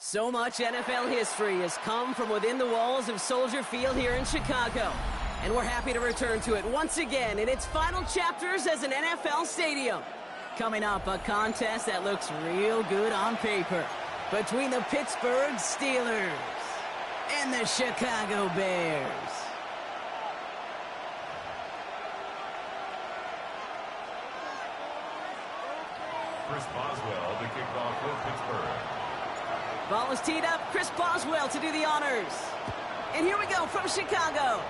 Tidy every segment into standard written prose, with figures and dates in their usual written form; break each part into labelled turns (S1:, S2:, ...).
S1: So much NFL history has come from within the walls of Soldier Field here in Chicago. And we're happy to return to it once again in its final chapters as an NFL stadium. Coming up, a contest that looks real good on paper between the Pittsburgh Steelers and the Chicago Bears.
S2: Chris Boswell to kick off with Pittsburgh.
S1: Ball is teed up. Chris Boswell to do the honors. And here we go from Chicago.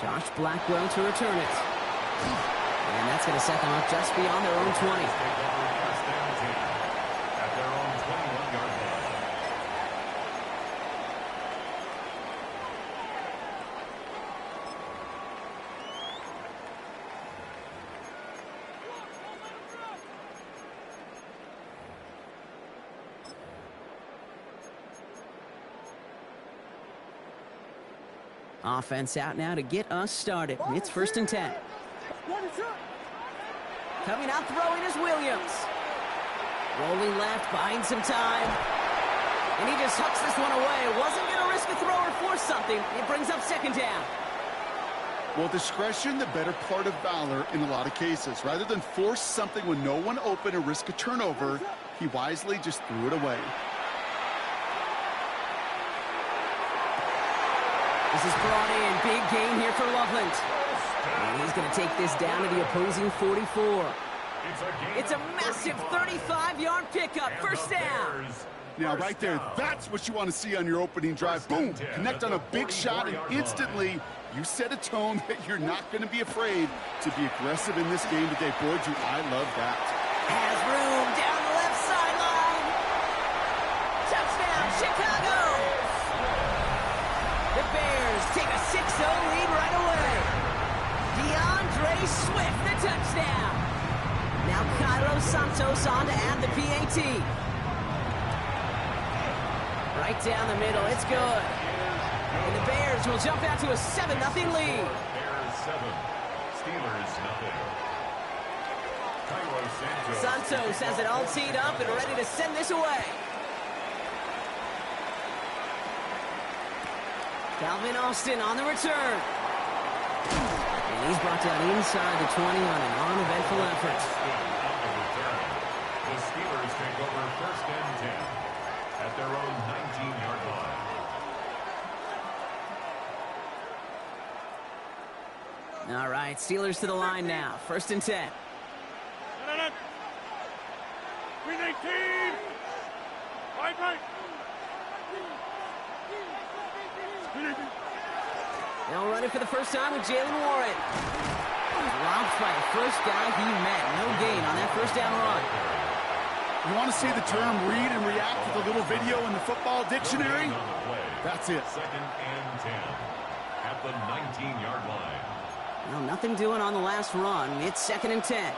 S1: Josh Blackwell to return it. And that's going to set them up just beyond their own 20.
S2: At their own 21-yard line.
S1: Offense out now to get us started. It's 1st and 10. Coming out throwing is Williams. Rolling left, buying some time. And he just hucks this one away. Wasn't going to risk a throw or force something. It brings up 2nd down.
S3: Well, discretion, the better part of valor in a lot of cases. Rather than force something when no one open or risk a turnover, he wisely just threw it away.
S1: This is brought in. Big gain here for Loveland. And he's going to take this down to the opposing 44. It's a massive 35-yard pickup. 1st down.
S3: Now, right there, that's what you want to see on your opening drive. Boom! Connect on a big shot, and instantly you set a tone that you're not going to be afraid to be aggressive in this game today. Boy, do I love that.
S1: Has room down the left sideline. Touchdown, Chicago! The Bears take a 6-0 lead right away. DeAndre Swift, the touchdown. Now Cairo Santos on to add the PAT. Right down the middle, it's good. And the Bears will jump out to a 7-0 lead.
S2: Bears 7, Steelers nothing. Cairo
S1: Santos has it all teed up and ready to send this away. Calvin Austin on the return. And he's brought down inside the 20 on an uneventful effort.
S2: The Steelers take over 1st and 10 at their own 19-yard line.
S1: All right, Steelers to the line now. 1st and 10.
S4: Green 18. Right.
S1: They'll run it for the first time with Jalen Warren. Dropped by the first guy he met. No gain on that 1st down run.
S3: You want to see the term read and react to the little video in the football dictionary? That's it.
S2: 2nd and 10 at the 19-yard line.
S1: Well, nothing doing on the last run. It's 2nd and 10.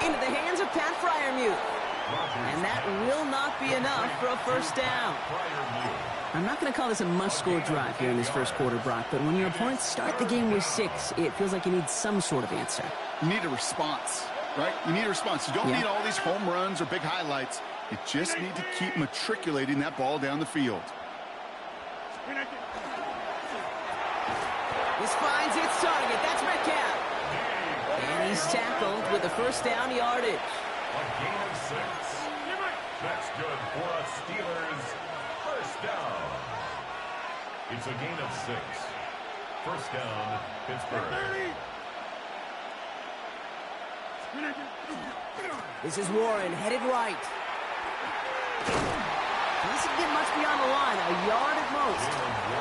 S1: Into the hands of Pat Fryermuth. And that will not be enough for a 1st down. I'm not going to call this a must-score drive here in this 1st quarter, Brock, but when your opponents start the game with 6, it feels like you need some sort of answer.
S3: You need a response, right? You need a response. You don't need all these home runs or big highlights. You just need to keep matriculating that ball down the field.
S1: This finds its target. That's Metcalf. And he's tackled with the 1st down yardage.
S2: A gain of 6. That's good for a Steelers 1st down. It's a gain of 6. 1st down, Pittsburgh.
S1: This is Warren headed right. Doesn't get much beyond the line, a yard at most.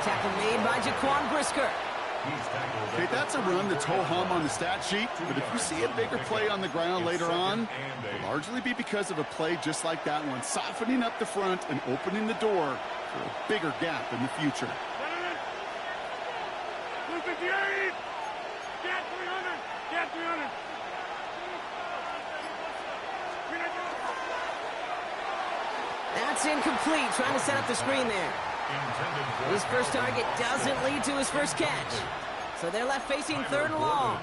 S1: Tackle made by Jaquan Brisker.
S3: Okay, that's a run that's ho-hum on the stat sheet, but if you see a bigger play on the ground later on, it'll largely be because of a play just like that one, softening up the front and opening the door for a bigger gap in the future.
S1: That's incomplete, trying to set up the screen there. His first target doesn't lead to his first catch. So they're left facing third and long.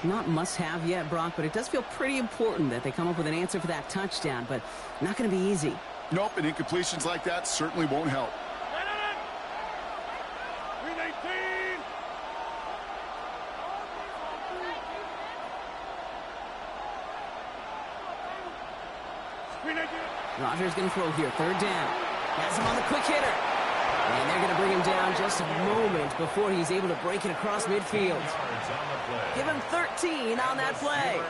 S1: Not must-have yet, Brock, but it does feel pretty important that they come up with an answer for that touchdown, but not going to be easy.
S3: Nope, and incompletions like that certainly won't help.
S1: Rodgers going to throw here, third down. Has him on the quick hitter. And they're going to bring him down just a moment before he's able to break it across midfield. Give him 13 on that play.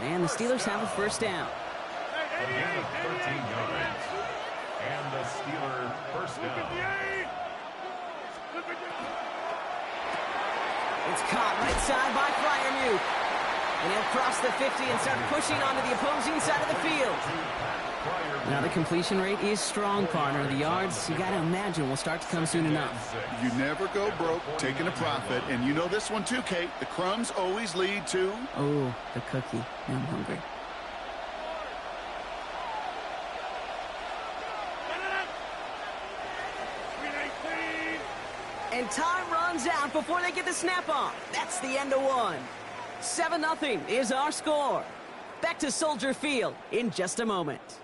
S1: And the Steelers have a first down.
S2: A gain of 13 yards. And the Steeler first down.
S1: It's caught right side by Freiermuth. And he'll cross the 50 and start pushing onto the opposing side of the field. Now the completion rate is strong, partner. The yards, you got to imagine, will start to come soon enough.
S3: You never go broke taking a profit. And you know this one too, Kate. The crumbs always lead to...
S1: Oh, the cookie. Now I'm hungry. And time runs out before they get the snap on. That's the end of one. 7-0 is our score. Back to Soldier Field in just a moment.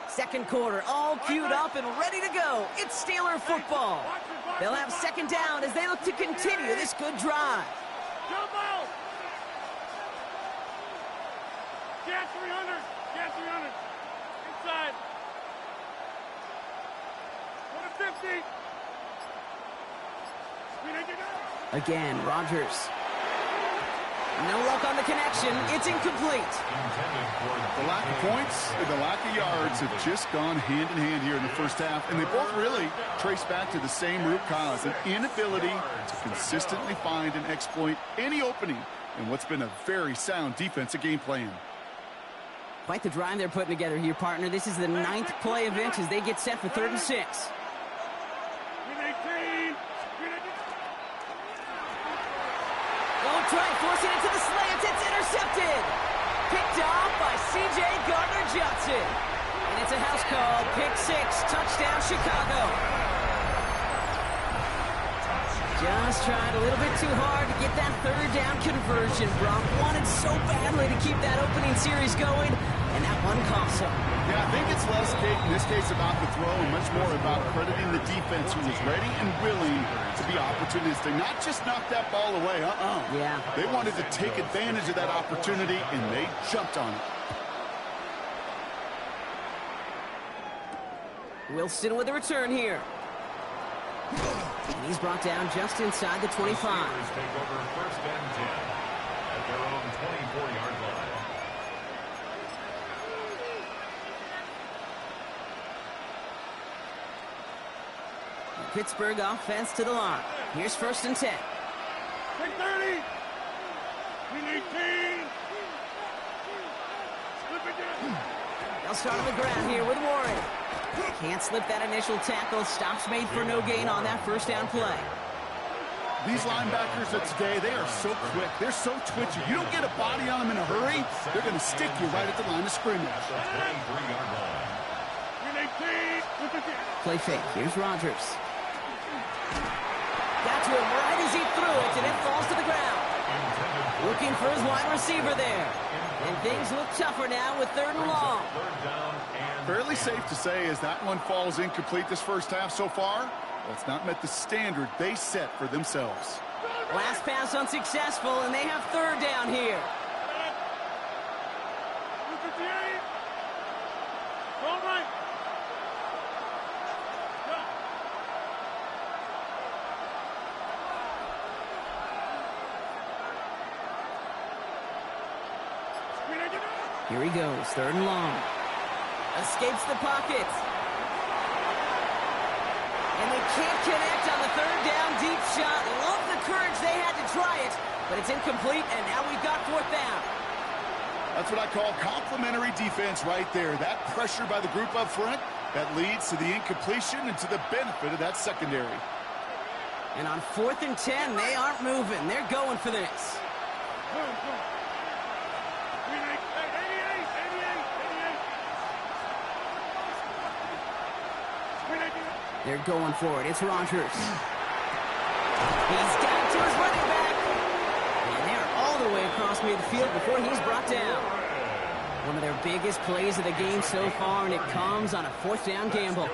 S1: Second quarter, all queued up and ready to go. It's Steeler football. They'll have second down as they look to continue this good drive.
S4: Jump out! Get 300! Get 300! Inside! 150!
S1: Again, Rodgers. No luck on the connection. It's incomplete.
S3: The lack of points and the lack of yards have just gone hand in hand here in the first half, and they both really trace back to the same root cause, an inability to consistently find and exploit any opening in what's been a very sound defensive game plan.
S1: Quite the drive they're putting together here, partner. This is the 9th play of it as they get set for 3rd and 6. Try forcing it to the slant. It's intercepted. Picked off by C.J. Gardner-Johnson. And it's a house call. Pick 6. Touchdown, Chicago. Just tried a little bit too hard to get that 3rd down conversion. Brock wanted so badly to keep that opening series going, and that one cost him.
S3: Yeah, I think it's less, Kate, in this case about the throw and much more about crediting the defense who was ready and willing to be opportunistic. Not just knock that ball away.
S1: Yeah.
S3: They wanted to take advantage of that opportunity, and they jumped on it.
S1: Wilson with a return here. And he's brought down just inside the 25.
S2: The Steelers take over 1st and 10 at their own 24-yard line.
S1: Pittsburgh offense to the line. Here's 1st and 10.
S4: Take 30. We need 10. Slip it down.
S1: They'll start on the ground here with Warren. Can't slip that initial tackle. Stops made for no gain on that 1st down play.
S3: These linebackers of today, they are so quick. They're so twitchy. You don't get a body on them in a hurry, they're going to stick you right at the line of scrimmage.
S1: Play fake. Here's Rodgers. Got to him right as he threw it, and it falls to the ground. Looking for his wide receiver there. And things look tougher now with 3rd and long.
S3: Fairly safe to say as that one falls incomplete this first half so far, well, it's not met the standard they set for themselves.
S1: Last pass unsuccessful, and they have 3rd down here. Here he goes, 3rd and long. Escapes the pocket. And they can't connect on the 3rd down deep shot. Love the courage they had to try it, but it's incomplete, and now we've got 4th down.
S3: That's what I call complementary defense right there. That pressure by the group up front, that leads to the incompletion and to the benefit of that secondary.
S1: And on 4th and 10, they aren't moving. They're going for this. They're going for it. It's Rodgers. He's got it to his running back. And they're all the way across midfield before he's brought down. One of their biggest plays of the game so far, and it comes on a 4th down gamble.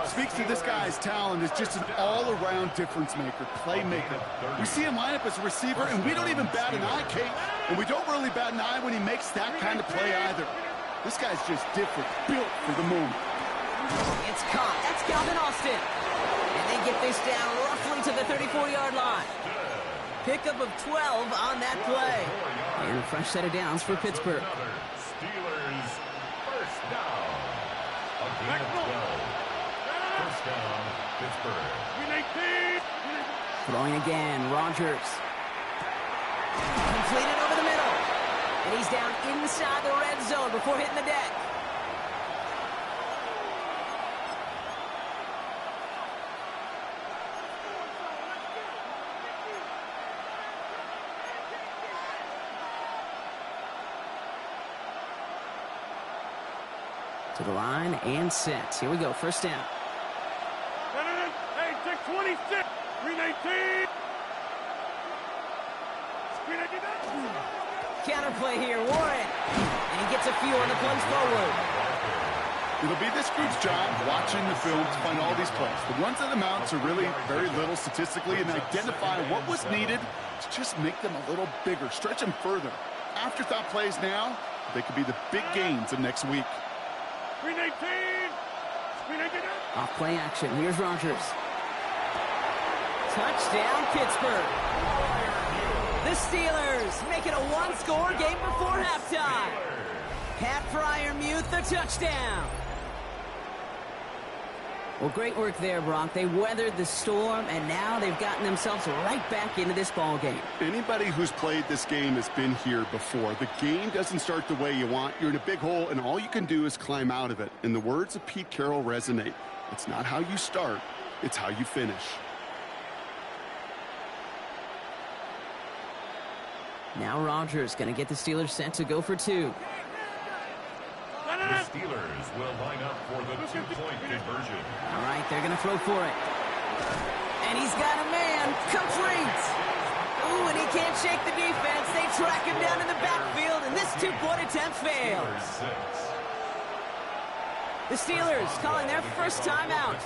S3: Speaks to this guy's talent as just an all-around difference maker, playmaker. We see him line up as a receiver, and we don't even bat an eye, Kate. And we don't really bat an eye when he makes that kind of play either. This guy's just different, built for the moment.
S1: It's caught. That's Calvin Austin. And they get this down roughly to the 34-yard line. Pickup of 12 on that play. And a fresh set of downs for Pittsburgh.
S2: Steelers first down. A gain of 12. First down, Pittsburgh.
S1: Throwing again, Rodgers. Completed over the middle. And he's down inside the red zone before hitting the deck. To the line and set. Here we go, first down.
S4: Hey, take 26. Green 18.
S1: Counterplay here, Warren. And he gets a few on the plunge forward.
S3: It'll be this group's job watching the film to find all these plays. The ones that amount to really very little statistically and identify what was needed to just make them a little bigger, stretch them further. Afterthought plays now, they could be the big gains of next week.
S4: Green 18. Green 18.
S1: Off play action. Here's Rodgers. Touchdown, Pittsburgh. The Steelers make it a one-score game before halftime. Pat Freiermuth, the touchdown. Well, great work there, Brock. They weathered the storm, and now they've gotten themselves right back into this ball game.
S3: Anybody who's played this game has been here before. The game doesn't start the way you want. You're in a big hole, and all you can do is climb out of it. And the words of Pete Carroll resonate. It's not how you start, it's how you finish.
S1: Now Rodgers going to get the Steelers set to go for two.
S2: The Steelers will line up for the two-point conversion.
S1: All right, they're going to throw for it. And he's got a man. Complete. Ooh, and he can't shake the defense. They track him down in the backfield, and this two-point attempt fails. The Steelers calling their first timeout.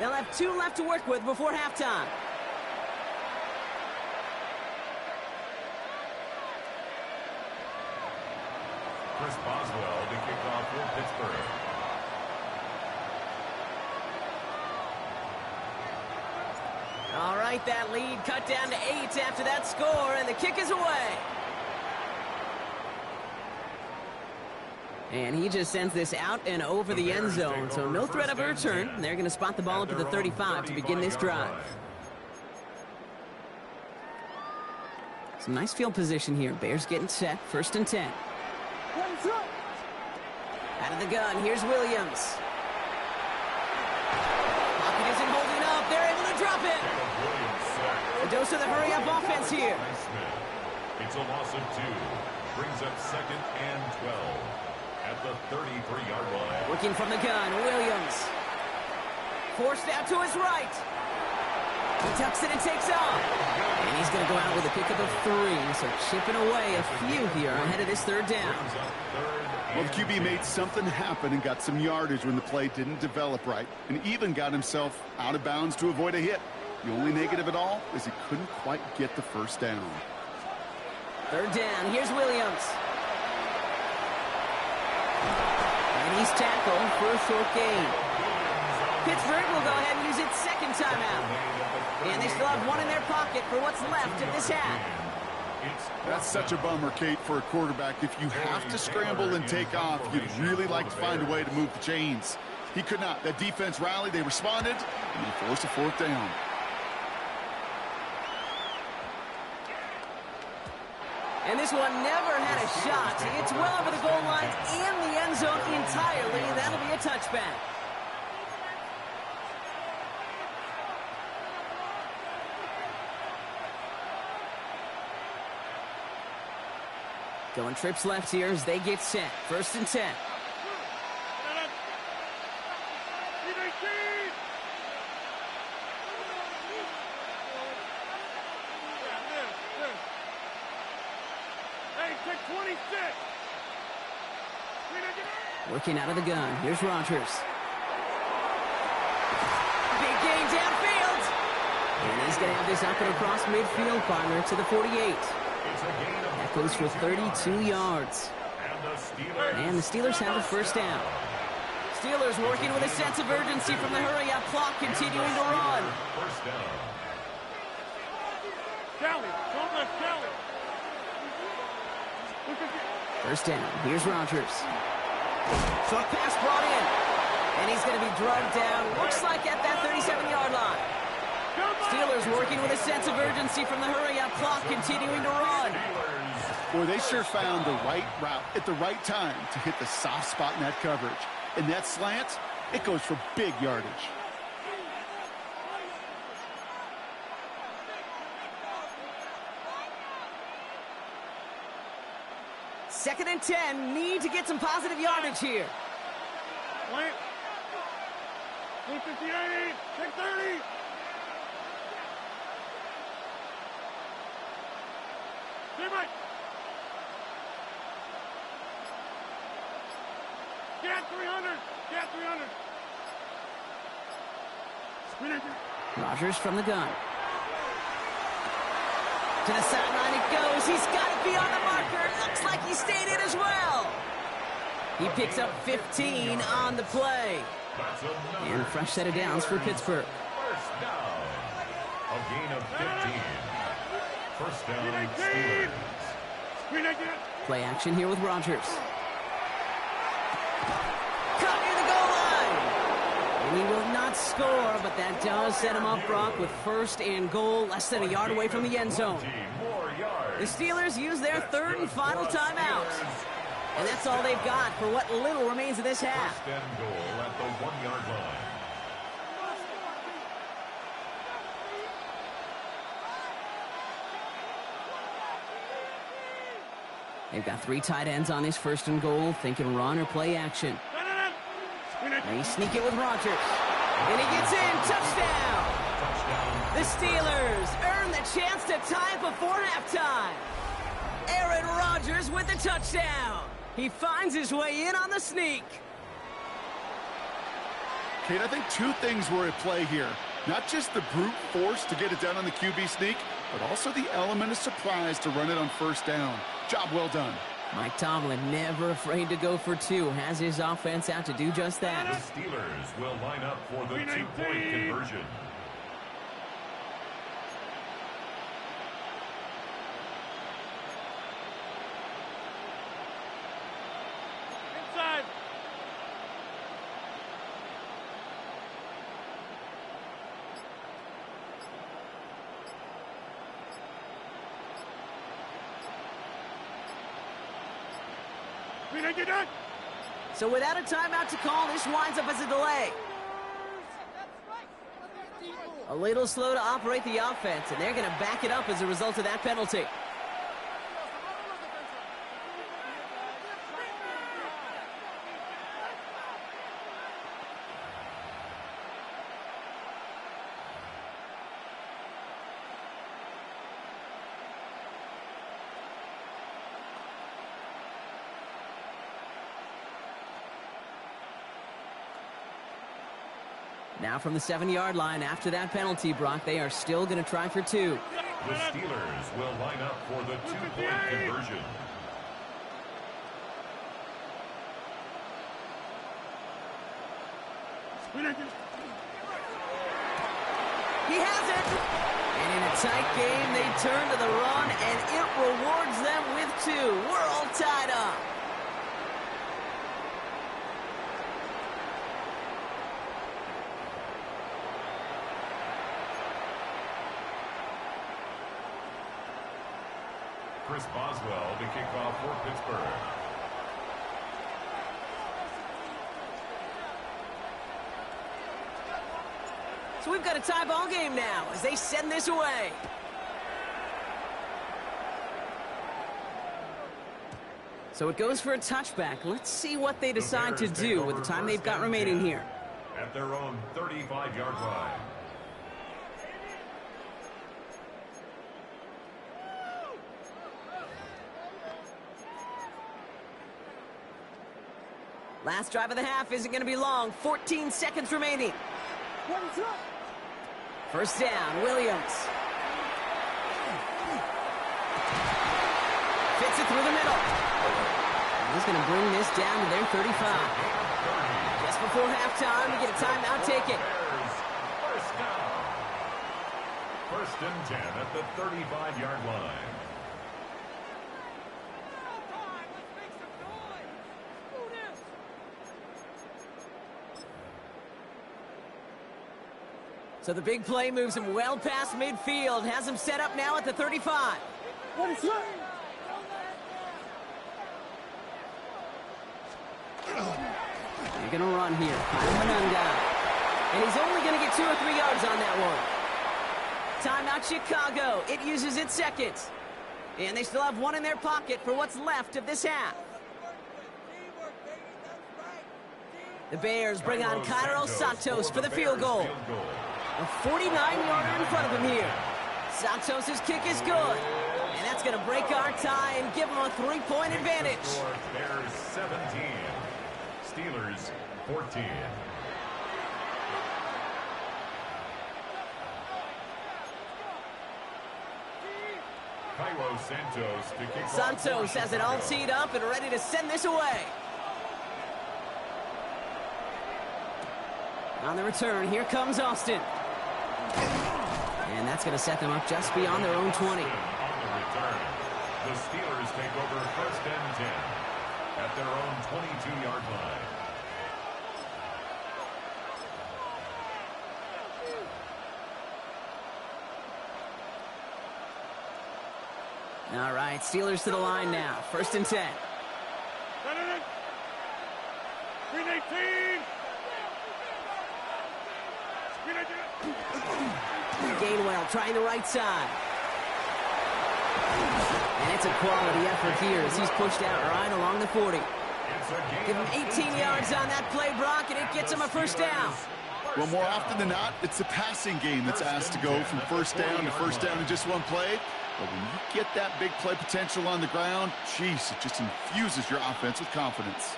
S1: They'll have 2 left to work with before halftime.
S2: Chris Boswell to kick off for Pittsburgh.
S1: All right, that lead cut down to 8 after that score, and the kick is away. And he just sends this out and over the end zone, so no threat of a return. They're going to spot the ball up to the 35 to begin this drive. Some nice field position here. Bears getting set, 1st and 10. Out of the gun, here's Williams. Pocket isn't holding up. They're able to drop it. A dose of the hurry-up offense here.
S2: It's a loss of 2. Brings up 2nd and 12 at the 33-yard line.
S1: Working from the gun, Williams. Forced out to his right. He tucks it and takes off. And he's going to go out with a pickup of 3. So chipping away a few here ahead of this 3rd down.
S3: Well, the QB made something happen and got some yardage when the play didn't develop right, and even got himself out of bounds to avoid a hit. The only negative at all is he couldn't quite get the first down.
S1: 3rd down. Here's Williams. And he's tackled for a short gain. Pittsburgh will go ahead and use its 2nd timeout. And they still have 1 in their pocket for what's left of this half.
S3: That's such a bummer, Kate, for a quarterback. If you have to scramble and take off, you'd really like to find a way to move the chains. He could not. That defense rallied, they responded, and they forced a 4th down.
S1: And this one never had a shot. It's well over the goal line and the end zone entirely. That'll be a touchback. Going trips left here as they get set. 1st and 10. Working out of the gun. Here's Rodgers. Big gain downfield. And he's going to have this up and across midfield, partner, to the 48. That goes for 32 yards. And the Steelers have the 1st down. Steelers working with a sense of urgency from the hurry-up clock, continuing to run. 1st down. Here's Rodgers. Short pass brought in. And he's going to be drugged down, looks like at that 37-yard line. Steelers working with a sense of urgency from the hurry-up clock, continuing to run.
S3: Boy, they sure found the right route at the right time to hit the soft spot in that coverage. And that slant, it goes for big yardage.
S1: Second and 10, need to get some positive yardage here.
S4: 158, 630. Get 300. Get 300.
S1: Rodgers from the gun. To the sideline it goes. He's got it beyond the marker. Looks like he stayed in as well. He picks up 15 on the play. And a fresh set of downs for Pittsburgh.
S2: 1st down. A gain of 15. 1st down, Steelers.
S1: Play action here with Rodgers. Caught near the goal line. And he will not score, but that does set him up, Brock, with 1st and goal, less than a yard away from the end zone. The Steelers use their 3rd and final timeout. And that's all they've got for what little remains of this half.
S2: 1st and goal at the 1-yard line.
S1: They've got 3 tight ends on this 1st and goal, thinking run or play action. They sneak it with Rodgers. And he gets in. Touchdown! The Steelers earn the chance to tie before halftime. Aaron Rodgers with the touchdown. He finds his way in on the sneak.
S3: Kate, I think 2 things were at play here. Not just the brute force to get it done on the QB sneak, but also the element of surprise to run it on 1st down. Job well done.
S1: Mike Tomlin never afraid to go for 2. Has his offense out to do just that.
S2: The Steelers will line up for the 2-point conversion.
S4: Inside.
S1: So without a timeout to call, this winds up as a delay. A little slow to operate the offense, and they're going to back it up as a result of that penalty. Now from the 7-yard line after that penalty, Brock, they are still going to try for 2.
S2: The Steelers will line up for the 2-point conversion.
S1: He has it! And in a tight game, they turn to the run, and it rewards them with 2. We're all tied up.
S2: Chris Boswell to kick off for Pittsburgh.
S1: So we've got a tie ball game now as they send this away. So it goes for a touchback. Let's see what they decide to do with the time they've got remaining here.
S2: At their own 35-yard line.
S1: Last drive of the half isn't going to be long. 14 seconds remaining. First down, Williams. Fits it through the middle. He's going to bring this down to their 35. Just before halftime, we get a timeout. Take it.
S2: First down. First and 10 at the 35-yard line.
S1: So the big play moves him well past midfield. Has him set up now at the 35. They're going to run here. And he's only going to get 2 or 3 yards on that one. Timeout Chicago. It uses its seconds. And they still have 1 in their pocket for what's left of this half. The Bears bring on Cairo Santos for the field goal. A 49-yarder in front of him here. Santos' kick is good. And that's going to break our tie and give them a 3-point advantage.
S2: Bears 17. Steelers 14. Cairo Santos to kick off.
S1: Santos has it all teed up and ready to send this away. On the return, here comes Austin. And that's going to set them up just beyond their own 20.
S2: On the return, the Steelers take over first and 10 at their own 22-yard line.
S1: All right, Steelers to the line now. First and 10.
S4: Green 18.
S1: Gainwell trying the right side. And it's a quality effort here as he's pushed out right along the 40. Give him 18 yards on that play, Brock, and it gets him a first down.
S3: Well, more often than not, it's the passing game that's asked to go from first down in just one play. But when you get that big play potential on the ground, geez, it just infuses your offense with confidence.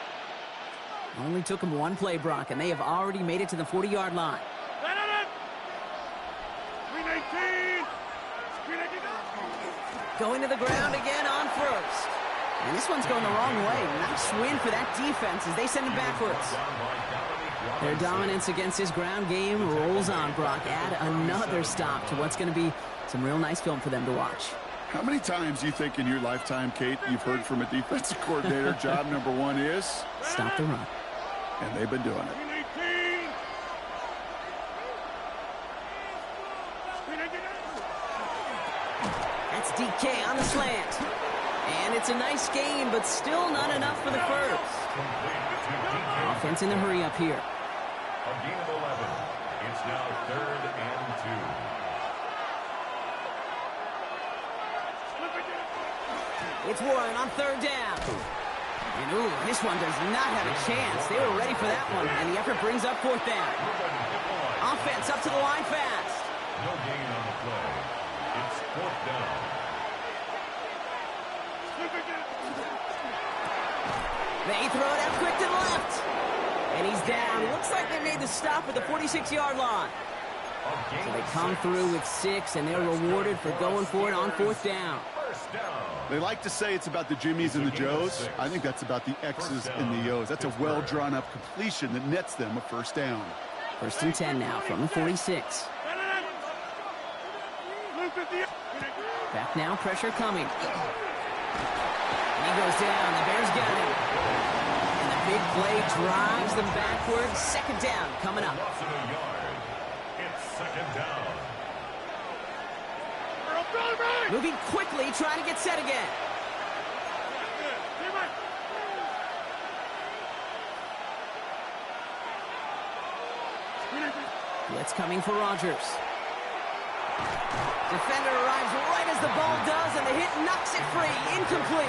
S1: Only took him 1 play, Brock, and they have already made it to the 40-yard line. Going to the ground again on first. And this one's going the wrong way. Nice win for that defense as they send it backwards. Their dominance against his ground game rolls on, Brock. Add another stop to what's going to be some real nice film for them to watch.
S3: How many times do you think in your lifetime, Kate, you've heard from a defensive coordinator, job number 1 is?
S1: Stop the run.
S3: And they've been doing it.
S1: That's DK on the slant. And it's a nice gain, but still not enough for the first. Offense in the hurry up here.
S2: A gain of 11. It's now 3rd and 2.
S1: It's Warren on 3rd down. And ooh, this one does not have a chance. They were ready for that one, and the effort brings up 4th down. Offense up to the line fast.
S2: No gain on the play. It's 4th down.
S1: They throw it out quick to the left. And he's down. Looks like they made the stop at the 46-yard line. So they come through with 6, and they're rewarded for going for it on 4th down.
S2: First down.
S3: They like to say it's about the Jimmies and the Joes. I think that's about the X's and the O's. That's a well-drawn-up completion that nets them a first down.
S1: First and 10 now from the 46. Back now, pressure coming. And he goes down. The Bears got him. And the big play drives them backwards. 2nd down coming up.
S2: Loss of a yard. It's 2nd down.
S1: Moving quickly, trying to get set again. Blitz coming for Rodgers. Defender arrives right as the ball does, and the hit knocks it free. Incomplete.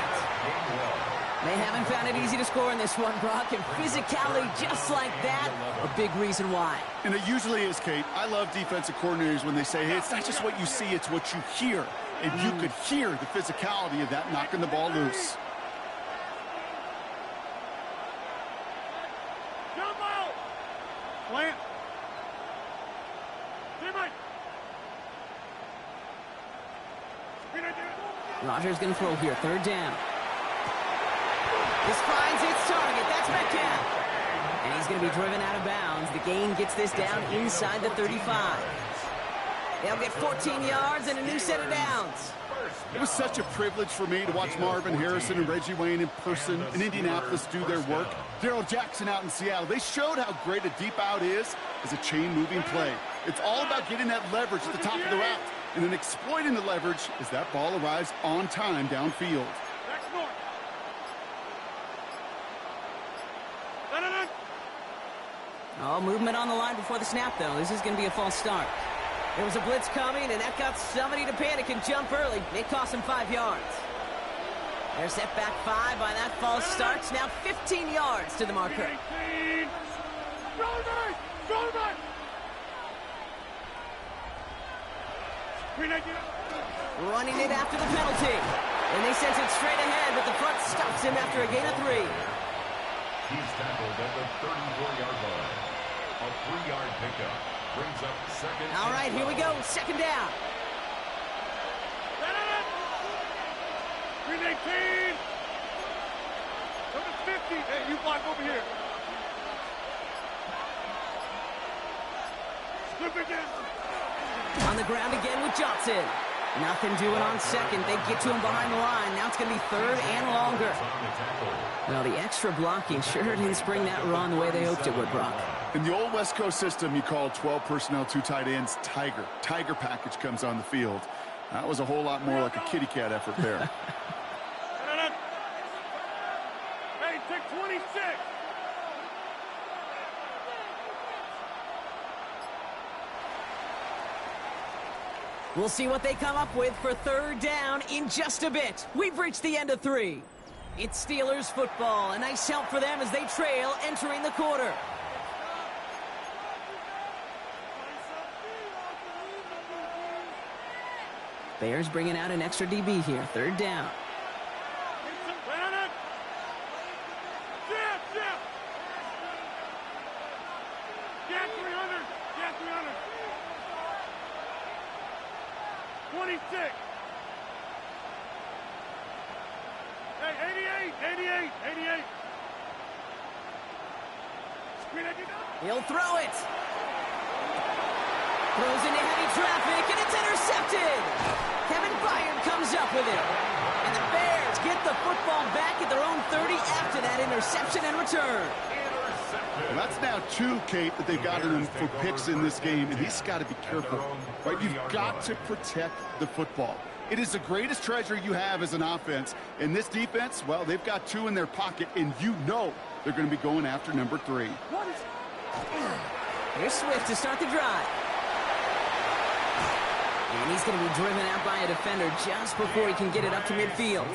S1: They haven't found it easy to score in this one, Brock, and physicality just like that, a big reason why.
S3: And it usually is, Kate. I love defensive coordinators when they say, hey, it's not just what you see, it's what you hear. And you could hear the physicality of that knocking the ball loose.
S4: Jump out! Plant.
S1: Rodgers going to throw here, third down. This finds its target. That's Metcalf. And he's going to be driven out of bounds. The gain gets this down inside the 35. They'll get 14 yards and a new set of downs.
S3: It was such a privilege for me to watch Marvin Harrison and Reggie Wayne in person in Indianapolis do their work. Darrell Jackson out in Seattle. They showed how great a deep out is as a chain-moving play. It's all about getting that leverage at the top of the route and then exploiting the leverage as that ball arrives on time downfield.
S1: Oh, movement on the line before the snap, though. This is going to be a false start. There was a blitz coming, and that got somebody to panic and jump early. It cost him 5 yards. They're set back 5 by that false start. Now 15 yards to the marker. Running it after the penalty. And they sent it straight ahead, but the front stops him after a gain of 3.
S2: He's tackled at the 34-yard line. A 3-yard pickup brings up second.
S1: All right, here we go. Second down.
S4: 318. Number 50. Hey, you block over here. Slip again.
S1: On the ground again with Johnson. Nothing doing on second. They get to him behind the line. Now it's going to be third and longer. Well, the extra blocking sure didn't spring that run the way they hoped it would, Brock.
S3: In the old West Coast system, you call 12 personnel, 2 tight ends, Tiger. Tiger package comes on the field. That was a whole lot more like a kitty cat effort there.
S4: Hey, take 26.
S1: We'll see what they come up with for third down in just a bit. We've reached the end of 3. It's Steelers football. A nice help for them as they trail entering the quarter. Bears bringing out an extra DB here. Third down.
S4: Get 300. Get 300. 26. Hey, 88. 88.
S1: He'll throw it. Throws into heavy traffic, and it's intercepted. Kevin Byard comes up with it. And the Bears get the football back at their own 30 after that interception and return.
S3: Well, that's now 2, Kate, that they've got in them for picks in this game, and he's got to be careful. Right? You've got to protect the football. It is the greatest treasure you have as an offense. And this defense, well, they've got 2 in their pocket, and you know they're going to be going after number 3.
S1: Here's Swift to start the drive. And he's going to be driven out by a defender just before he can get it up to midfield.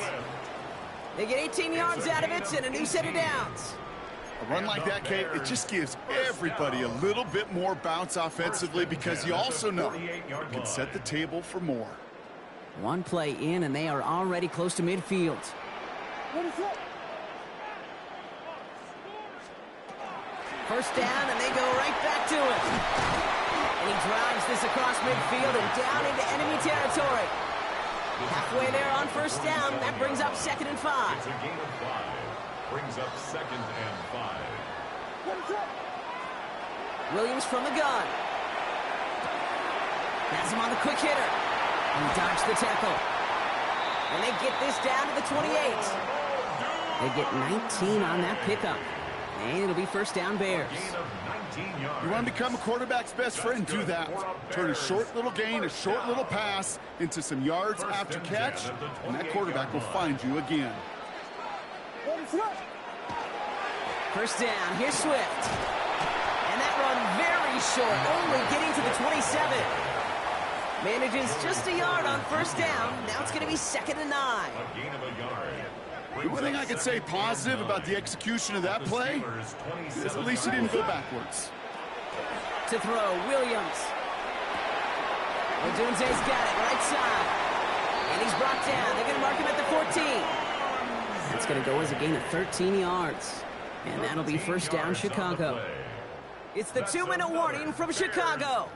S1: They get 18 yards out of it and a new set of downs.
S3: A run like that, Kate, it just gives everybody a little bit more bounce offensively because you also know you can set the table for more.
S1: One play in, and they are already close to midfield. First down, and they go right back to it. And he drives this across midfield and down into enemy territory. Halfway there on first down, that brings up 2nd and 5.
S2: It's a gain of 5. Brings up 2nd and 5.
S1: Williams from the gun. Has him on the quick hitter. And he dodged the tackle. And they get this down to the 28. They get 19 on that pickup. And it'll be first down Bears.
S2: Gain of 19 yards.
S3: You want to become a quarterback's best friend, do that. Turn a short little gain, a short little pass into some yards after catch, and that quarterback will find you again.
S1: First down, here's Swift. And that run very short, only getting to the 27. Manages just a yard on first down. Now it's going to be 2nd and 9.
S2: A gain of a yard.
S3: The one thing I could say positive about the execution of that play is at least he didn't go backwards.
S1: To throw, Williams. Odunze's got it, right side. And he's brought down. They're going to mark him at the 14. It's going to go as a gain of 13 yards. And that'll be first down, Chicago. It's the 2-minute warning from Chicago.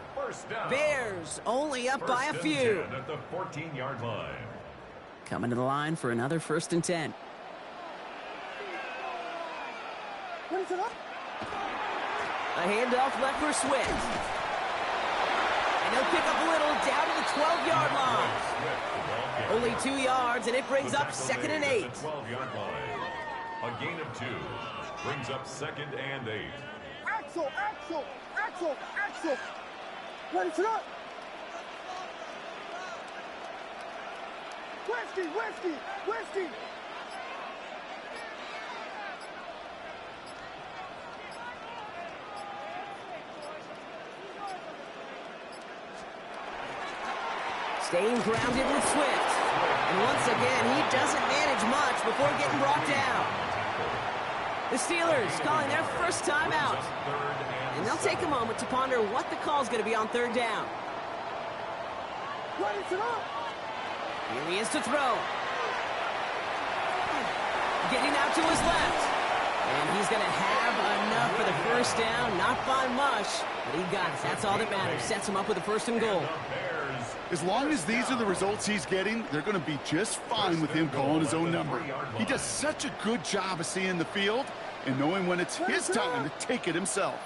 S1: Bears only up by a few.
S2: At the 14-yard line.
S1: Coming to the line for another 1st and 10. A handoff left for Swift. And he'll pick up a little down to the 12-yard line. Only 2 yards, and it brings up 2nd and 8.
S2: 12-yard line. A gain of 2 brings up 2nd and 8.
S4: Axel, Axel, Axel, Axel. Ready to go. Whiskey, whiskey, whiskey.
S1: Staying grounded with Swift. And once again, he doesn't manage much before getting brought down. The Steelers calling their first time out. And they'll take a moment to ponder what the call is going to be on 3rd down.
S4: Ready to go.
S1: Here he is to throw. Getting out to his left. And he's going to have enough for the first down. Not by much, but he got it. That's all that matters. Sets him up with a 1st and goal.
S3: As long as these are the results he's getting, they're going to be just fine with him calling his own number. He does such a good job of seeing the field and knowing when it's his time to take it himself.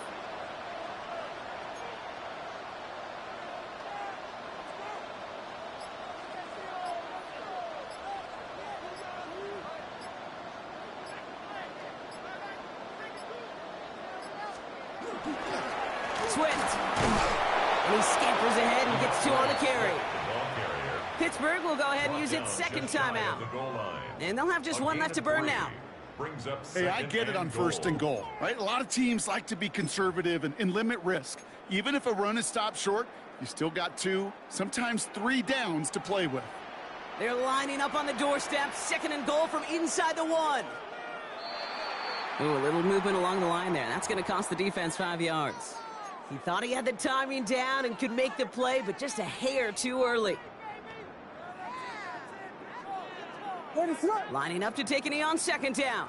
S1: Swift. And he scampers ahead and gets 2 on the carry. Pittsburgh will go ahead and use its 2nd timeout. And they'll have just 1 left to burn now.
S3: Hey, I get it on 1st and goal, right? A lot of teams like to be conservative and limit risk. Even if a run is stopped short, you still got 2, sometimes 3 downs to play with.
S1: They're lining up on the doorstep. 2nd and goal from inside the 1. Ooh, a little movement along the line there. That's going to cost the defense 5 yards. He thought he had the timing down and could make the play, but just a hair too early. Lining up to take a knee on 2nd down.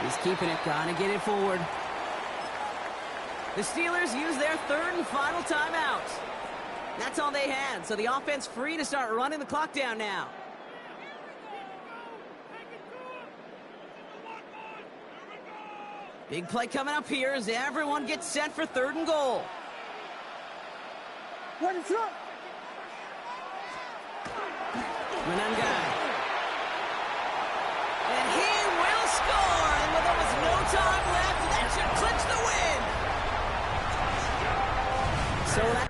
S1: He's keeping it, gonna get it forward. The Steelers use their 3rd and final timeout. That's all they had, so the offense free to start running the clock down now. Big play coming up here as everyone gets set for 3rd and goal. Manangai. And he will score, and with almost no time left, that should clinch the win. So that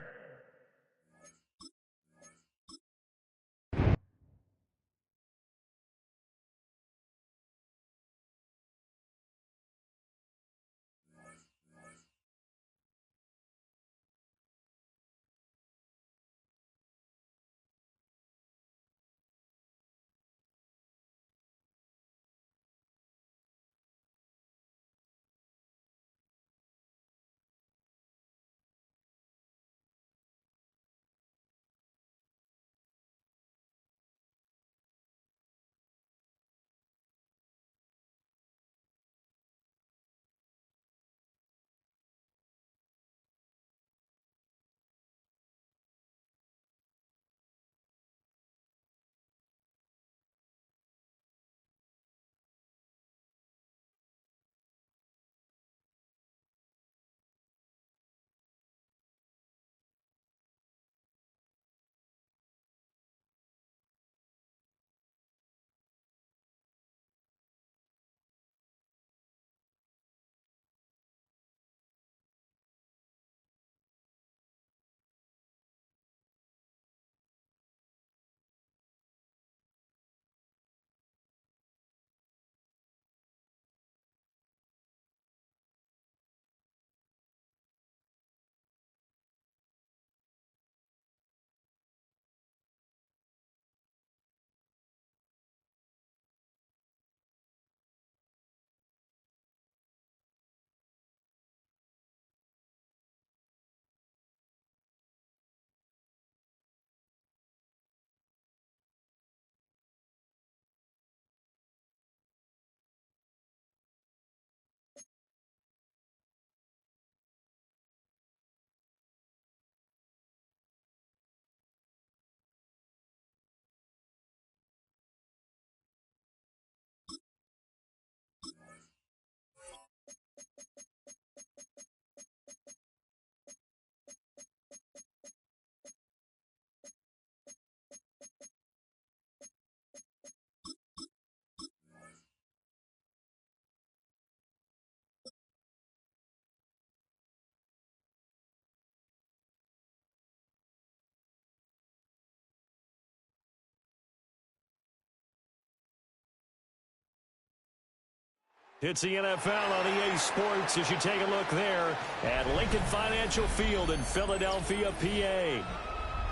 S5: It's the NFL on EA Sports as you take a look there at Lincoln Financial Field in Philadelphia, PA.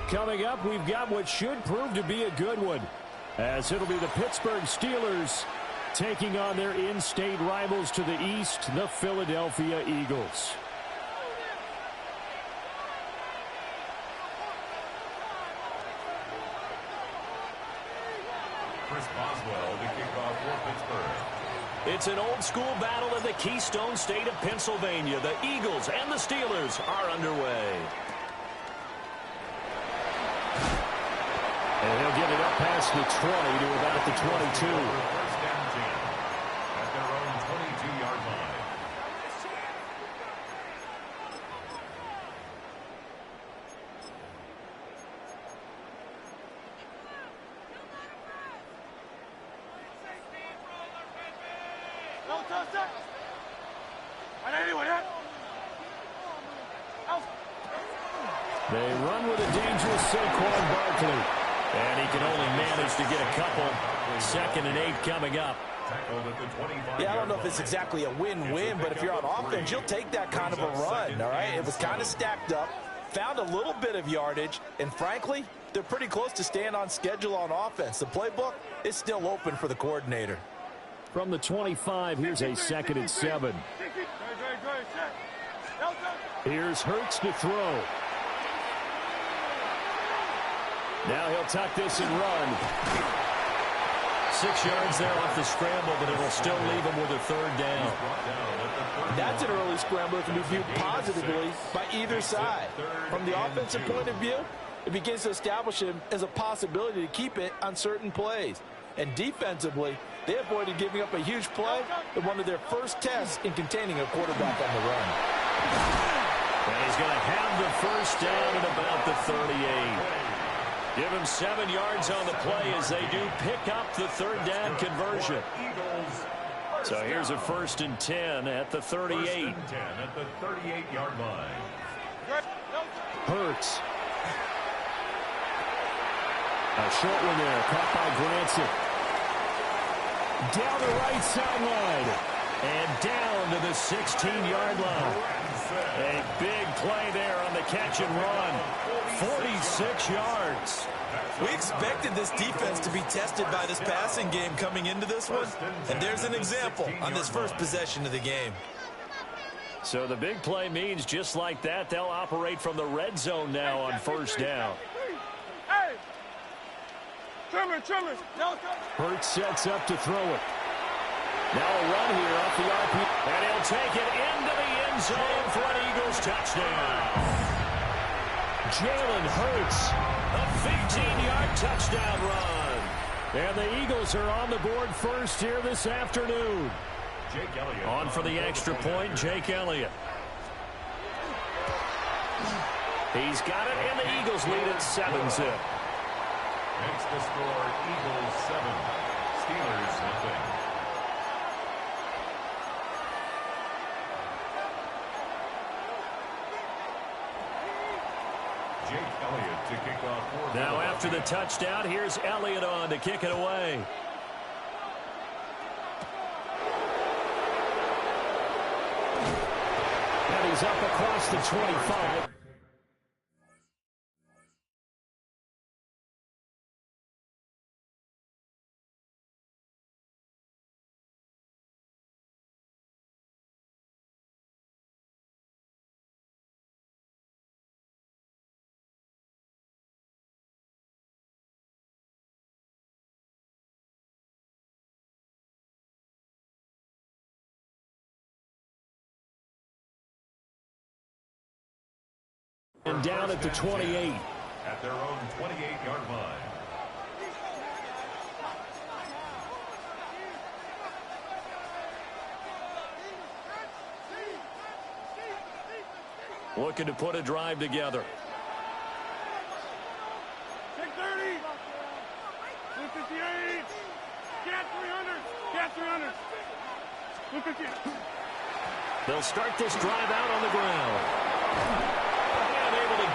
S5: Coming up, we've got what should prove to be a good one, as it'll be the Pittsburgh Steelers taking on their in-state rivals to the east, the Philadelphia Eagles.
S2: Chris Boswell to kick off for Pittsburgh.
S5: It's an old-school battle in the Keystone State of Pennsylvania. The Eagles and the Steelers are underway. And he'll get it up past the 20 to about the 22.
S2: First down 10 at their own 22-yard line.
S5: They run with a dangerous Saquon Barkley. And he can only manage to get a couple. 2nd and 8 coming up.
S6: Yeah, I don't know if it's exactly a win-win, but if you're on offense, you'll take that kind of a run, all right? It was kind of stacked up, found a little bit of yardage, and frankly, they're pretty close to staying on schedule on offense. The playbook is still open for the coordinator.
S5: From the 25, here's a 2nd and 7. Here's Hurts to throw. Now he'll tuck this and run. 6 yards there off the scramble, but it'll still leave him with a 3rd down.
S6: That's an early scramble that can be viewed positively by either side. From the offensive point of view, it begins to establish him as a possibility to keep it on certain plays. And defensively, they avoided giving up a huge play in one of their first tests in containing a quarterback on the run.
S5: And he's going to have the 1st down at about the 38. Give him 7 yards on the play as they do pick up the 3rd down conversion. So here's a 1st and 10 at the 38.
S2: 1st and 10 at the 38-yard line.
S5: Hurts. A short one there, caught by Granson. Down the right sideline. And down to the 16-yard line. A big play there on the catch and run. 46 yards.
S7: We expected this defense to be tested by this passing game coming into this one. And there's an example on this first possession of the game.
S5: So the big play means just like that, they'll operate from the red zone now on 1st down. Hurts sets up to throw it. Now a run here off the RP. And he'll take it into the end zone for an Eagles touchdown. Jalen Hurts, a 15-yard touchdown run. And the Eagles are on the board first here this afternoon.
S2: Jake Elliott
S5: on for the extra point, Jake Elliott. He's got it, and the Eagles lead at 7-zip.
S2: Makes the score Eagles 7, Steelers nothing. Jake Elliott to kick off.
S5: Now after the touchdown, here's Elliott on to kick it away. And he's up across the 25. And down at the 28.
S2: At their own 28-yard line.
S5: Looking to put a drive together.
S4: 630. 258. Cat 300. Cat 300. 258.
S5: They'll start this drive out on the ground.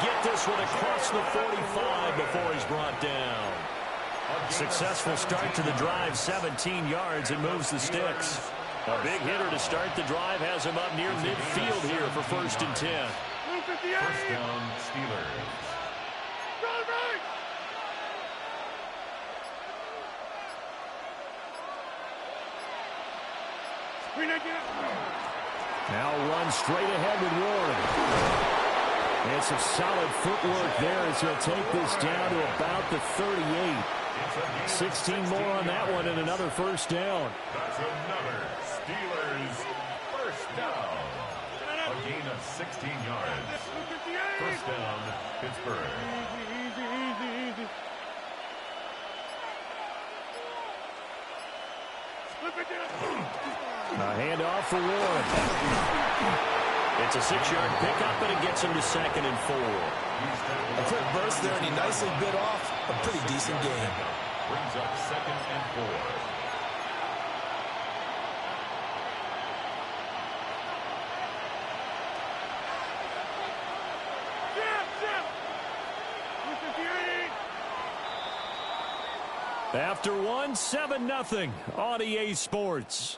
S5: Get this one across the 45 before he's brought down. Successful start to the drive, 17 yards, and moves the sticks. A big hitter to start the drive has him up near midfield here for 1st and 10.
S2: First down, Steelers.
S5: Now run straight ahead with Warren. And some solid footwork there as he'll take this down to about the 38. 16 more on that one and another 1st down.
S2: That's another Steelers first down. A gain of 16 yards. First down, Pittsburgh.
S4: Easy. Flip it down.
S5: A handoff for Warren. It's a 6-yard pickup, but it gets him to 2nd and 4.
S7: A quick burst there, and he nicely bit off a pretty decent game.
S2: Brings up 2nd and 4.
S5: After one, 7-0 on EA Sports.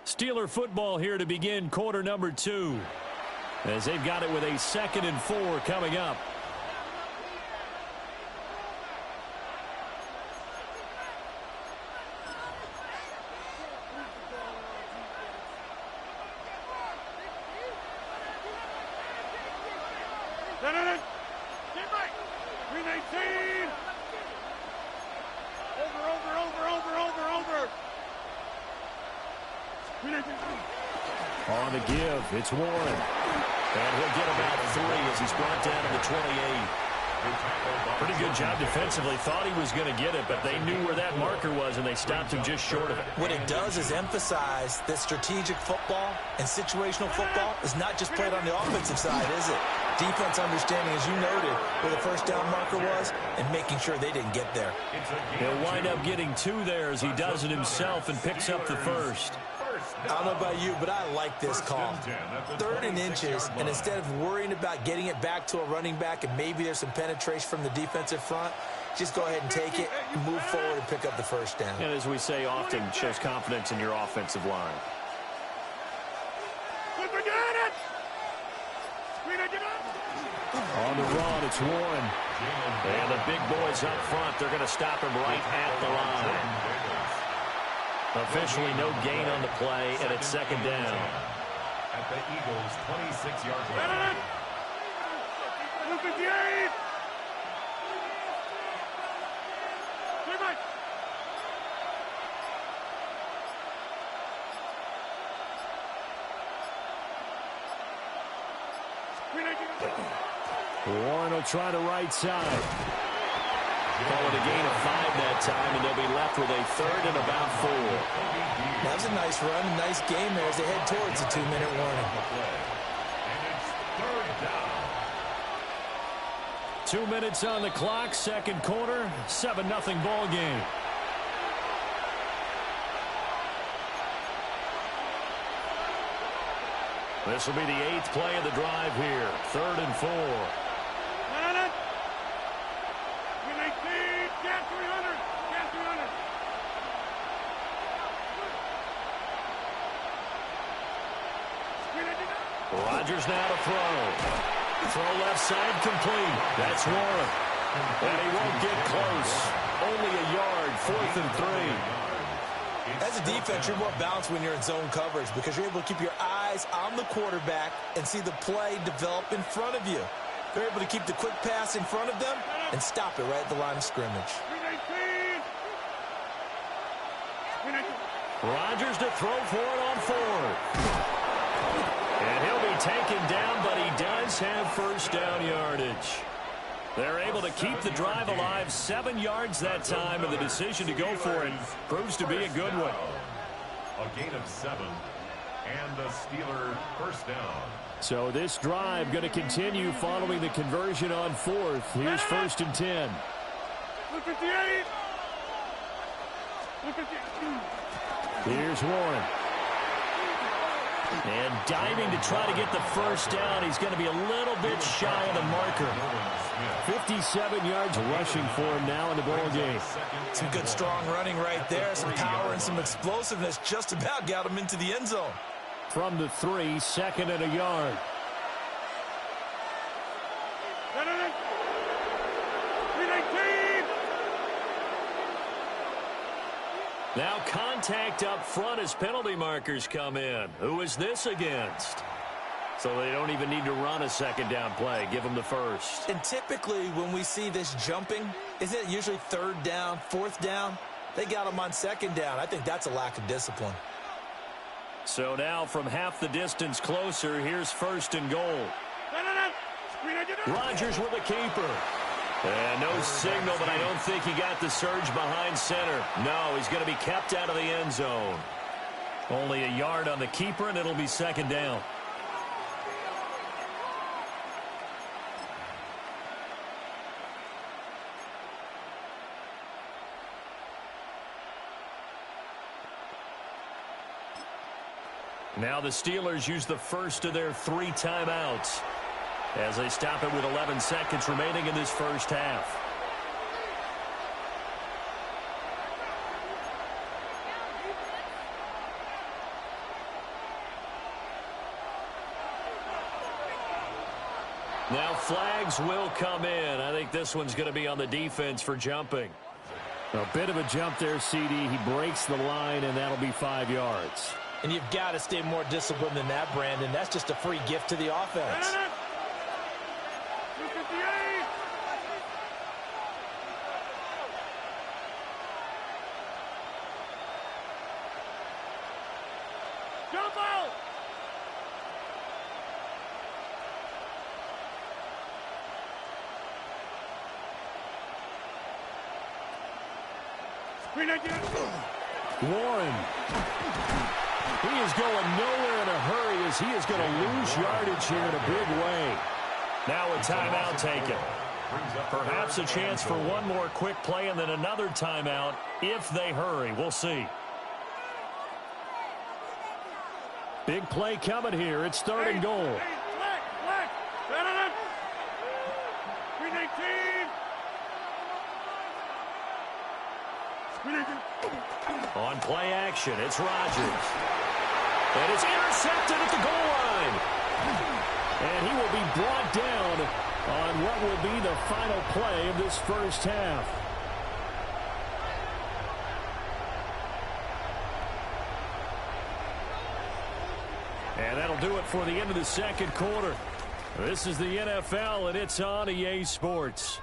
S5: Steeler football here to begin quarter number 2. As they've got it with a 2nd and 4 coming up. On the give, it's Warren. And he'll get about 3 as he's brought down to the 28. Pretty good job defensively. Thought he was going to get it, but they knew where that marker was, and they stopped him just short of it.
S7: What it does is emphasize that strategic football and situational football is not just played on the offensive side, is it? Defense understanding, as you noted, where the first down marker was and making sure they didn't get there.
S5: He'll wind up getting 2 there as he does it himself and picks up the 1st.
S7: I don't know about you, but I like this call. 3rd and inches, and instead of worrying about getting it back to a running back and maybe there's some penetration from the defensive front, just go ahead and take it, move forward, and pick up the 1st down.
S5: And as we say often, shows confidence in your offensive line. On the run, it's Warren. And the big boys up front, they're going to stop him right at the line. Officially no gain on the play, and it's 2nd down.
S2: At the Eagles' 26-yard line.
S5: Warren will try to right side. Call it a gain of 5 that time, and they'll be left with a 3rd and about 4.
S7: That was a nice run, a nice game there as they head towards a 2-minute warning.
S2: And it's 3rd down.
S5: 2 minutes on the clock, 2nd quarter, 7-0 ball game. This will be the 8th play of the drive here, 3rd and 4. Rodgers now to throw. Throw left side complete. That's Warren. And he won't get close. Only a yard, 4th and 3.
S7: As a defense, you're more balanced when you're in zone coverage because you're able to keep your eyes on the quarterback and see the play develop in front of you. They're able to keep the quick pass in front of them and stop it right at the line of scrimmage.
S5: Rodgers to throw for it on 4th. And he'll be taken down, but he does have 1st down yardage. They're able to keep the drive alive, 7 yards that time, and the decision to go for it proves to be a good one.
S2: A gain of 7, and a Steeler 1st down.
S5: So this drive going to continue following the conversion on 4th. Here's 1st and 10. Here's Warren. And diving to try to get the first down. He's going to be a little bit shy of the marker. 57 yards rushing for him now in the ball game.
S7: Some good strong running right there. Some power and some explosiveness just about got him into the end zone.
S5: From the 3, 2nd and a yard. Now contact up front as penalty markers come in. Who is this against? So they don't even need to run a second down play. Give them the first.
S7: And typically when we see this jumping, isn't it usually 3rd down, 4th down? They got them on 2nd down. I think that's a lack of discipline.
S5: So now from half the distance closer, here's 1st and goal. Rodgers with a keeper. And no signal, but I don't think he got the surge behind center. No, he's going to be kept out of the end zone. Only a yard on the keeper, and it'll be 2nd down. Now the Steelers use the first of their 3 timeouts as they stop it with 11 seconds remaining in this first half. Now flags will come in. I think this one's going to be on the defense for jumping. A bit of a jump there, CD. He breaks the line, and that'll be 5 yards.
S7: And you've got to stay more disciplined than that, Brandon. That's just a free gift to the offense.
S5: Warren. He is going nowhere in a hurry as he is going to lose yardage here in a big way. Now a timeout taken. Perhaps a chance for one more quick play and then another timeout if they hurry. We'll see. Big play coming here. It's 3rd and goal. On play action, it's Rodgers. And it's intercepted at the goal line. And he will be brought down on what will be the final play of this first half. And that'll do it for the end of the 2nd quarter. This is the NFL, and it's on EA Sports.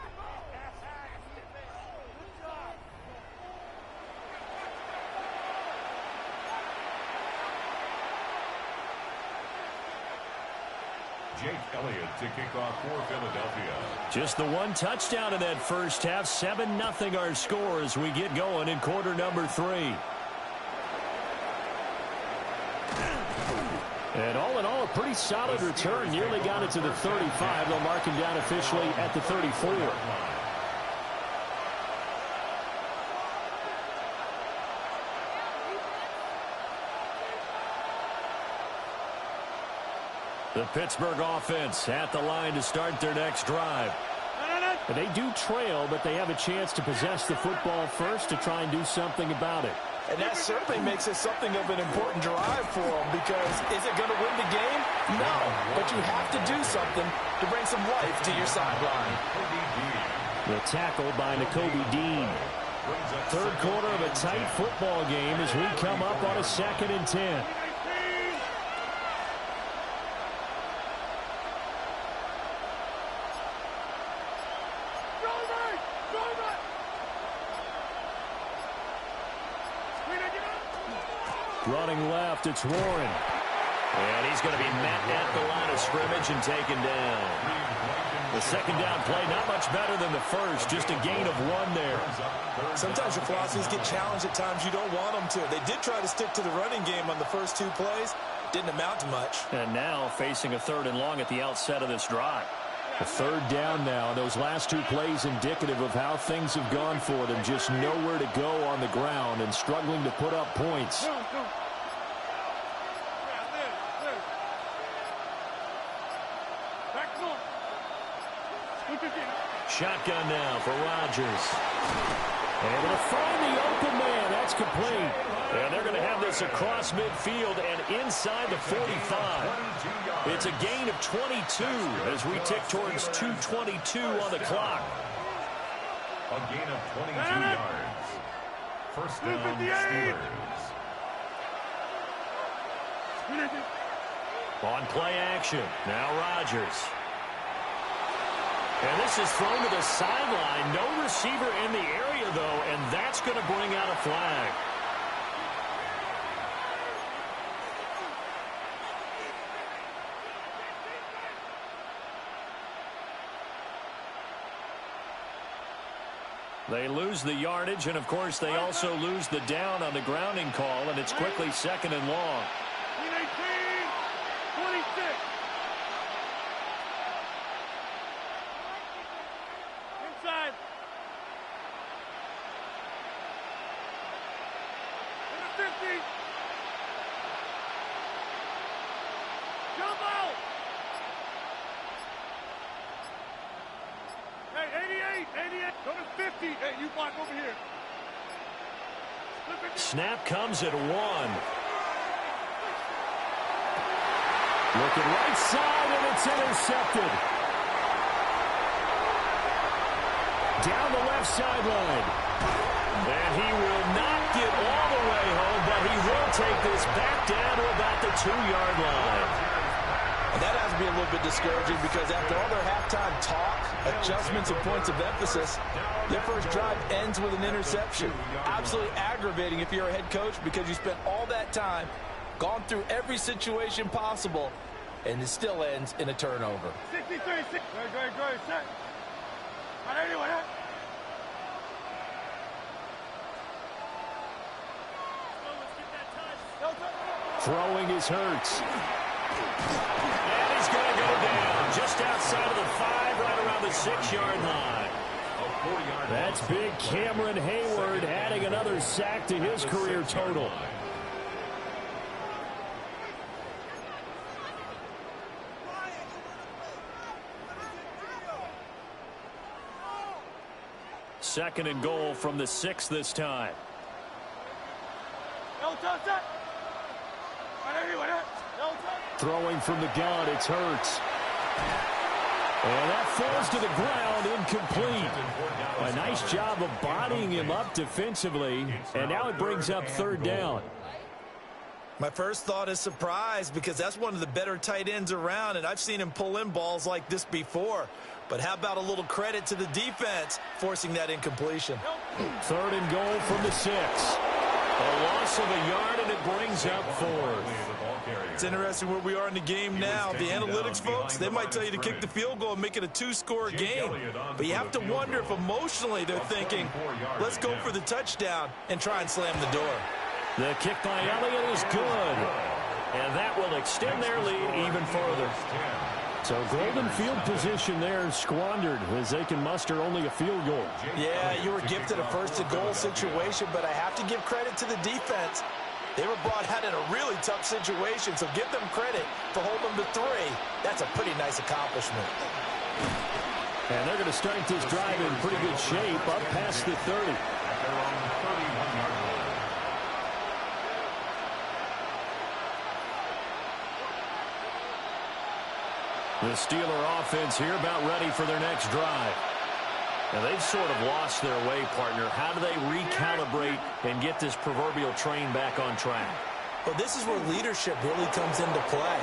S2: Jake Elliott to kick off for Philadelphia.
S5: Just the 1 touchdown in that first half. 7-0 our score as we get going in quarter number 3. And all in all, a pretty solid return. Nearly got it to the 35. They'll mark him down officially at the 34. The Pittsburgh offense at the line to start their next drive. They do trail, but they have a chance to possess the football first to try and do something about it.
S6: And that certainly makes it something of an important drive for them, because is it going to win the game? No, but you have to do something to bring some life to your sideline.
S5: The tackle by Nakobe Dean. 3rd quarter of a tight football game as we come up on a 2nd and 10. Running left, it's Warren. And he's going to be met at the line of scrimmage and taken down. The 2nd down play, not much better than the first, just a gain of 1 there.
S6: Sometimes your philosophies get challenged at times you don't want them to. They did try to stick to the running game on the first 2 plays. Didn't amount to much.
S5: And now facing a 3rd and long at the outset of this drive. A 3rd down now. Those last 2 plays indicative of how things have gone for them. Just nowhere to go on the ground and struggling to put up points. Shotgun now for Rodgers. Able to find the open man. That's complete. And they're going to have this across midfield and inside the 45. It's a gain of 22 as we tick towards 2:22 on the clock.
S2: A gain of 22 yards. First down, Steelers.
S5: On play action. Now Rodgers. And this is thrown to the sideline. No receiver in the area, though, and that's going to bring out a flag. They lose the yardage, and, of course, they also lose the down on the grounding call, and it's quickly 2nd and long.
S4: 26. Inside. Number 50. Jump out. Hey, 88. Number 50. Hey, you block over here.
S5: Snap comes at 1. Looking right side, and it's intercepted. Down the left sideline. And he will not get all the way home, but he will take this back down to about the 2-yard line.
S6: And that has to be a little bit discouraging because after all their halftime talk, adjustments and points of emphasis, their first drive ends with an interception. Absolutely aggravating if you're a head coach because you spent all that time, gone through every situation possible, and it still ends in a turnover.
S4: 63, 6. Great, set. Anyway,
S5: Throwing is Hurts. And he's going to go down just outside of the 5, right around the 6-yard line. That's big Cameron Hayward adding another sack to his career total. Second and goal from the 6 this time. Throwing from the gun, it's Hurts. And that falls to the ground, incomplete. A nice job of bodying him up defensively, and now it brings up 3rd down.
S6: My first thought is surprise because that's one of the better tight ends around, and I've seen him pull in balls like this before. But how about a little credit to the defense forcing that incompletion?
S5: 3rd and goal from the 6. A loss of a yard, and it brings up 4th.
S6: It's interesting where we are in the game now. The analytics folks, they might tell you to kick the field goal and make it a 2-score game. But you have to wonder if emotionally they're thinking, let's go for the touchdown and try and slam the door.
S5: The kick by Elliott is good. And that will extend their lead even further. So golden field position there squandered as they can muster only a field goal.
S6: Yeah, you were gifted a first-and-goal situation, but I have to give credit to the defense. They were brought out in a really tough situation, so give them credit for holding them to 3. That's a pretty nice accomplishment.
S5: And they're going to start this drive in pretty good shape up past the 30. The Steeler offense here about ready for their next drive. And they've sort of lost their way, partner. How do they recalibrate and get this proverbial train back on track?
S6: Well, this is where leadership really comes into play.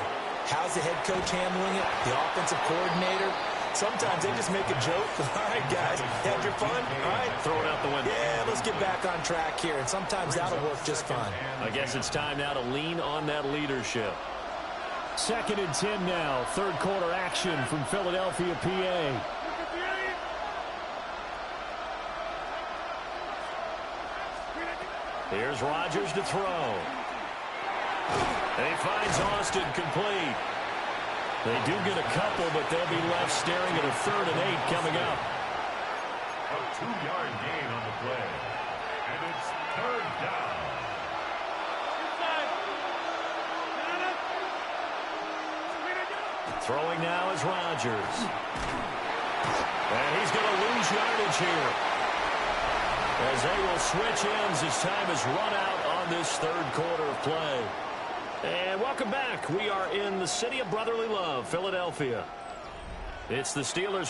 S6: How's the head coach handling it? The offensive coordinator? Sometimes they just make a joke. All right, guys, had your fun? All right.
S5: Throw it out the window.
S6: Yeah, let's get back on track here. And sometimes that'll work just fine.
S5: I guess it's time now to lean on that leadership. 2nd and 10 now. 3rd quarter action from Philadelphia, PA. Here's Rodgers to throw. And he finds Austin complete. They do get a couple, but they'll be left staring at a 3rd and 8 coming up.
S2: A 2-yard gain on the play. And it's 3rd down.
S5: Throwing now is Rodgers. And he's going to yardage here, as they will switch ends as time is run out on this third quarter of play. And welcome back. We are in the city of brotherly love, Philadelphia. It's the Steelers with